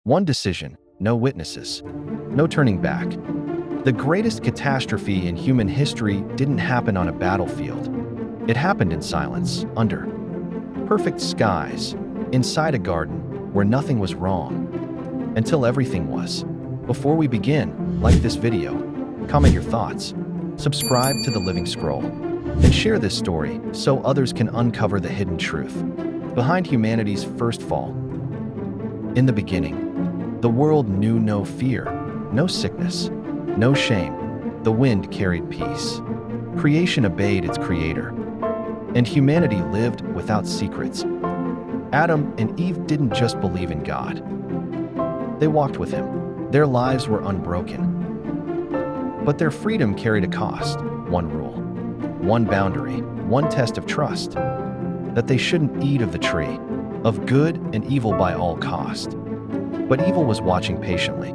One decision, no witnesses, no turning back. The greatest catastrophe in human history didn't happen on a battlefield. It happened in silence, under perfect skies, inside a garden where nothing was wrong, until everything was. Before we begin, like this video, comment your thoughts, subscribe to The Living Scroll, and share this story so others can uncover the hidden truth behind humanity's first fall. In the beginning, the world knew no fear, no sickness, no shame. The wind carried peace. Creation obeyed its creator, and humanity lived without secrets. Adam and Eve didn't just believe in God. They walked with him. Their lives were unbroken. But their freedom carried a cost. One rule, one boundary, one test of trust. That they shouldn't eat of the tree, of good and evil by all cost. But evil was watching patiently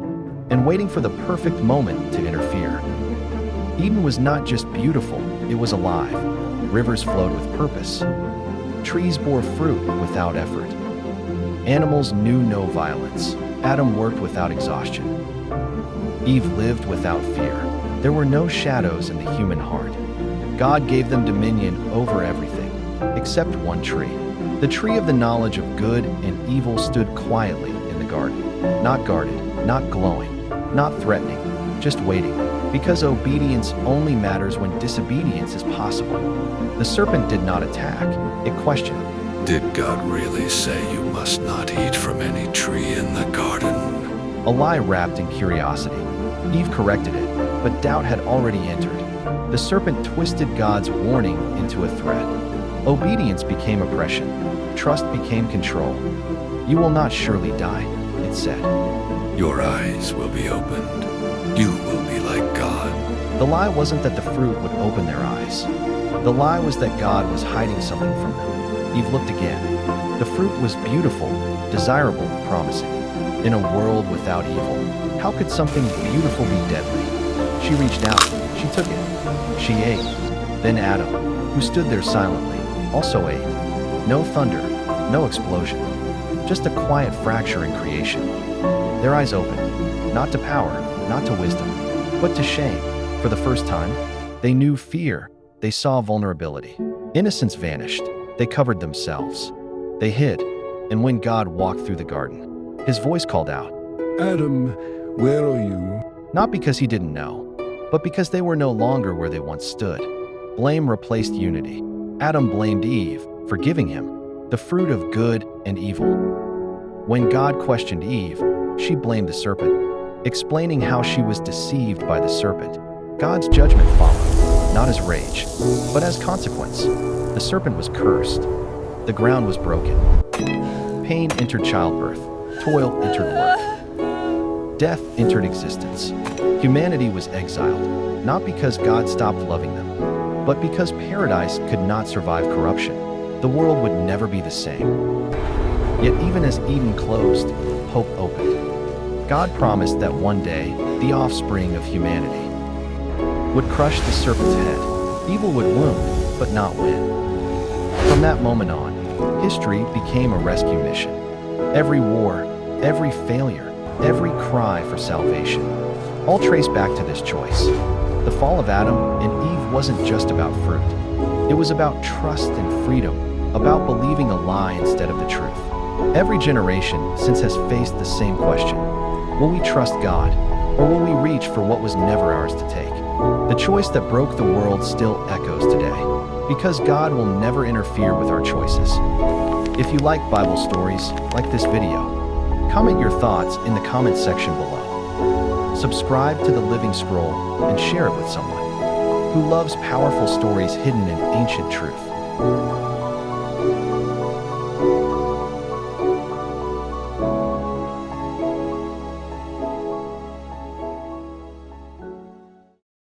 and waiting for the perfect moment to interfere. Eden was not just beautiful, it was alive. Rivers flowed with purpose. Trees bore fruit without effort. Animals knew no violence. Adam worked without exhaustion. Eve lived without fear. There were no shadows in the human heart. God gave them dominion over everything, except one tree. The tree of the knowledge of good and evil stood quietly in the garden, not guarded, not glowing, not threatening, just waiting. Because obedience only matters when disobedience is possible. The serpent did not attack, it questioned. Did God really say you must not eat from any tree in the garden? A lie wrapped in curiosity. Eve corrected it, but doubt had already entered. The serpent twisted God's warning into a threat. Obedience became oppression. Trust became control. You will not surely die, it said. Your eyes will be opened. You will be like God. The lie wasn't that the fruit would open their eyes. The lie was that God was hiding something from them. Eve looked again. The fruit was beautiful, desirable, promising. In a world without evil, how could something beautiful be deadly? She reached out. She took it. She ate. Then Adam, who stood there silently, also ate. No thunder, no explosion. Just a quiet fracture in creation. Their eyes opened, not to power, not to wisdom, but to shame. For the first time, they knew fear. They saw vulnerability. Innocence vanished. They covered themselves. They hid. And when God walked through the garden, his voice called out, Adam, where are you? Not because he didn't know, but because they were no longer where they once stood. Blame replaced unity. Adam blamed Eve for giving him the fruit of good and evil. When God questioned Eve, she blamed the serpent, explaining how she was deceived by the serpent. God's judgment followed, not as rage, but as consequence. The serpent was cursed. The ground was broken. Pain entered childbirth. Toil entered work. Death entered existence. Humanity was exiled, not because God stopped loving them, but because paradise could not survive corruption. The world would never be the same. Yet even as Eden closed, hope opened. God promised that one day, the offspring of humanity would crush the serpent's head. Evil would wound, but not win. From that moment on, history became a rescue mission. Every war, every failure, every cry for salvation, all traced back to this choice. The fall of Adam and Eve wasn't just about fruit. It was about trust and freedom, about believing a lie instead of the truth. Every generation since has faced the same question. Will we trust God, or will we reach for what was never ours to take? The choice that broke the world still echoes today, because God will never interfere with our choices. If you like Bible stories like this video, comment your thoughts in the comment section below. Subscribe to The Living Scroll and share it with someone who loves powerful stories hidden in ancient truth.